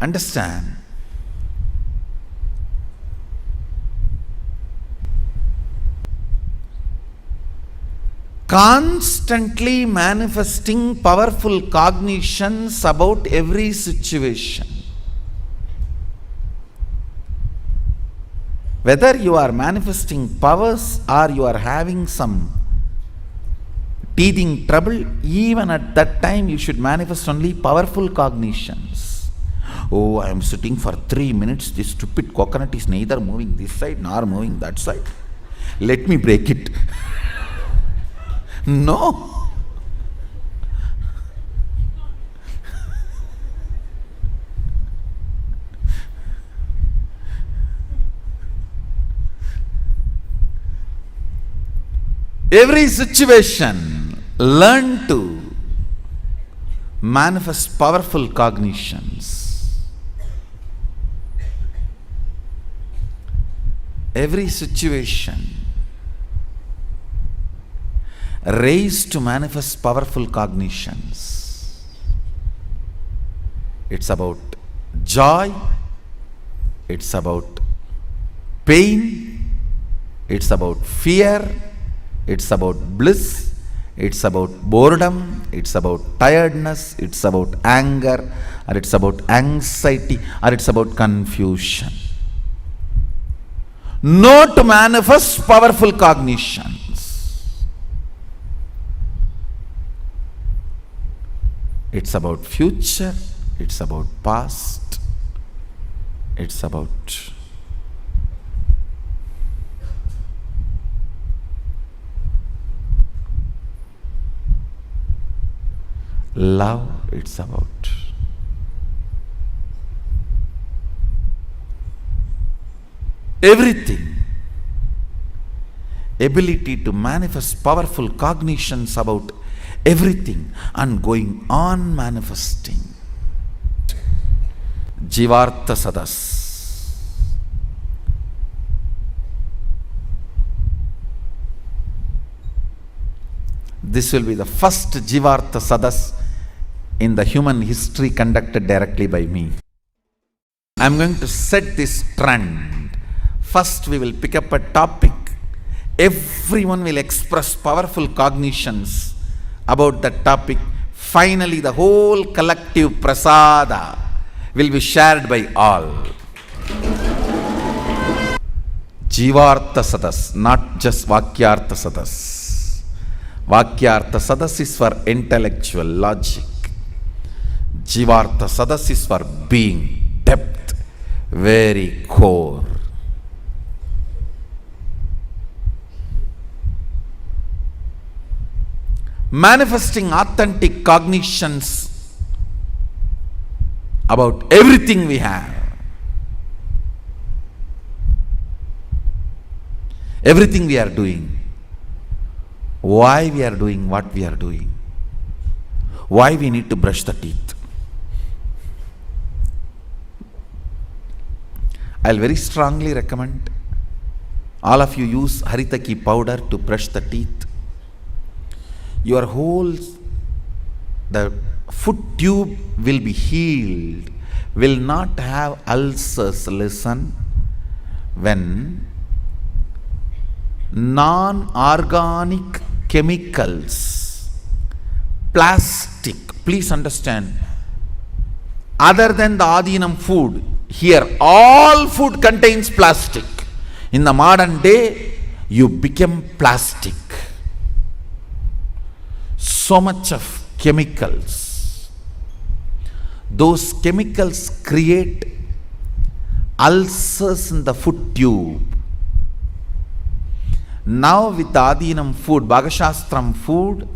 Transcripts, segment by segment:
Understand? Constantly manifesting powerful cognitions about every situation. Whether you are manifesting powers or you are having some teething trouble, even at that time you should manifest only powerful cognitions. Oh, I am sitting for 3 minutes, this stupid coconut is neither moving this side nor moving that side. Let me break it. No. Every situation, learn to manifest powerful cognitions. Every situation, raise to manifest powerful cognitions. It's about joy, it's about pain, it's about fear, it's about bliss, it's about boredom, it's about tiredness, it's about anger, or it's about anxiety, or it's about confusion. Know to manifest powerful cognitions. It's about future, it's about past, it's about love, it's about everything. Ability to manifest powerful cognitions about everything and going on manifesting. Jivartha Sadas. This will be the first Jivartha Sadas in the human history conducted directly by me. I am going to set this trend. First we will pick up a topic. Everyone will express powerful cognitions about that topic. Finally the whole collective prasada will be shared by all. Jivartha Sadas, not just Vakyartha Sadas. Vakyartha Sadas is for intellectual logic. Jivartha Sadas is for being, depth, very core. Manifesting authentic cognitions about everything we have. Everything we are doing. Why we are doing what we are doing. Why we need to brush the teeth. I'll very strongly recommend all of you use Haritaki powder to brush the teeth. Your whole, the foot tube will be healed, will not have ulcers. Listen, when non-organic chemicals, plastic, please understand, other than the Adinam food, here all food contains plastic. In the modern day, you become plastic. So much of chemicals. Those chemicals create ulcers in the foot tube. Now with Adinam food, Bhagashastram food,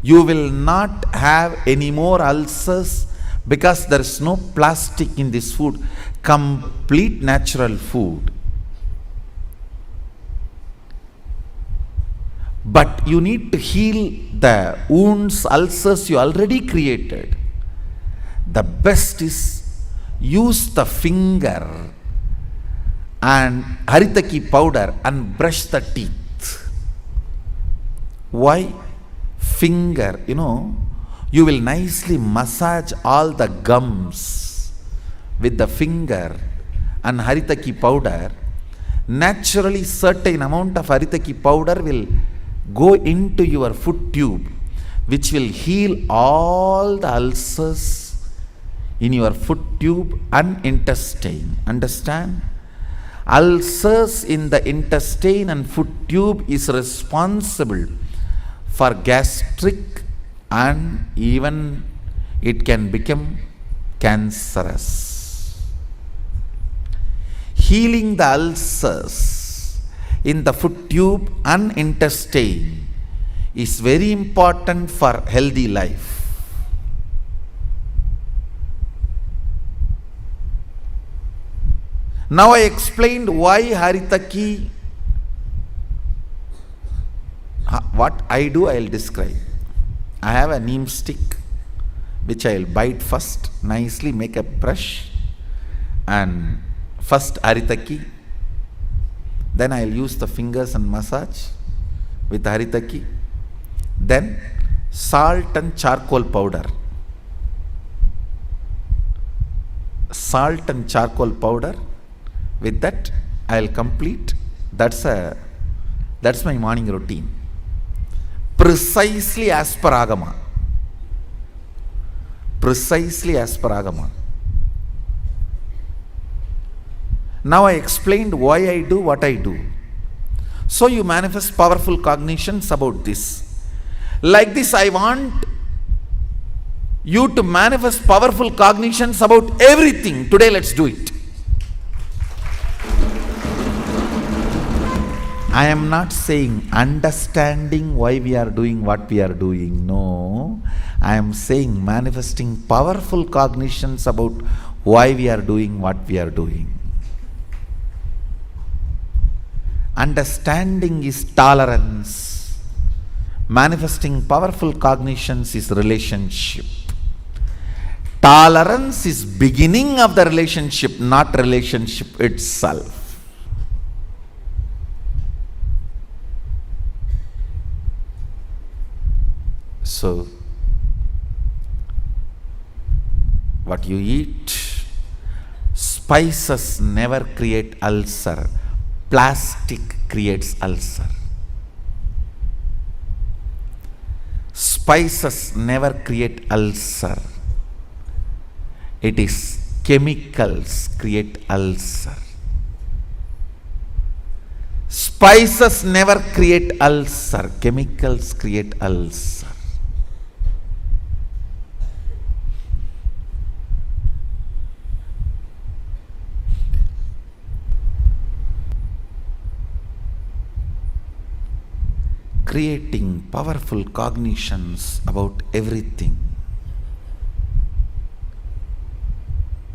you will not have any more ulcers because there is no plastic in this food. Complete natural food. But you need to heal the wounds, ulcers you already created. The best is use the finger and Haritaki powder and brush the teeth. Why? Finger, you will nicely massage all the gums with the finger and Haritaki powder, naturally certain amount of Haritaki powder will go into your foot tube, which will heal all the ulcers in your foot tube and intestine. Understand? Ulcers in the intestine and foot tube is responsible for gastric, and even it can become cancerous. Healing the ulcers in the foot tube and intestine is very important for healthy life. Now I explained why Haritaki. What I do, I will describe. I have a neem stick which I will bite first, nicely make a brush, and first Haritaki, then I will use the fingers and massage with Haritaki, then salt and charcoal powder. Salt and charcoal powder, with that I will complete. That's my morning routine. Precisely as per Agama. Precisely as per Agama. Now I explained why I do what I do. So you manifest powerful cognitions about this. Like this, I want you to manifest powerful cognitions about everything. Today, let's do it. I am not saying understanding why we are doing what we are doing. No, I am saying manifesting powerful cognitions about why we are doing what we are doing. Understanding is tolerance. Manifesting powerful cognitions is relationship. Tolerance is beginning of the relationship, not relationship itself. So, what you eat, spices never create ulcer. Plastic creates ulcer. Spices never create ulcer. It is chemicals create ulcer. Spices never create ulcer. Chemicals create ulcer. Creating powerful cognitions about everything.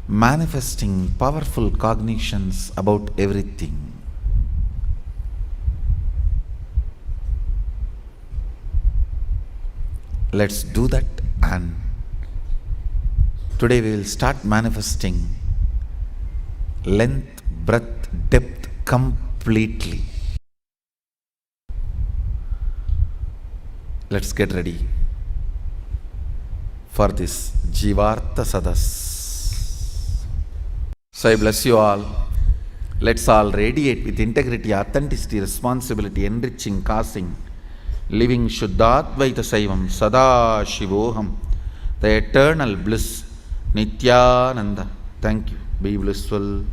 Manifesting powerful cognitions about everything. Let's do that, and today we will start manifesting length, breadth, depth completely. Let's get ready for this Jivartha Sadas. So I bless you all. Let's all radiate with integrity, authenticity, responsibility, enriching, causing, living Shuddhadvaita Saivam, Sada Shivoham, the eternal bliss, Nityananda. Thank you. Be blissful.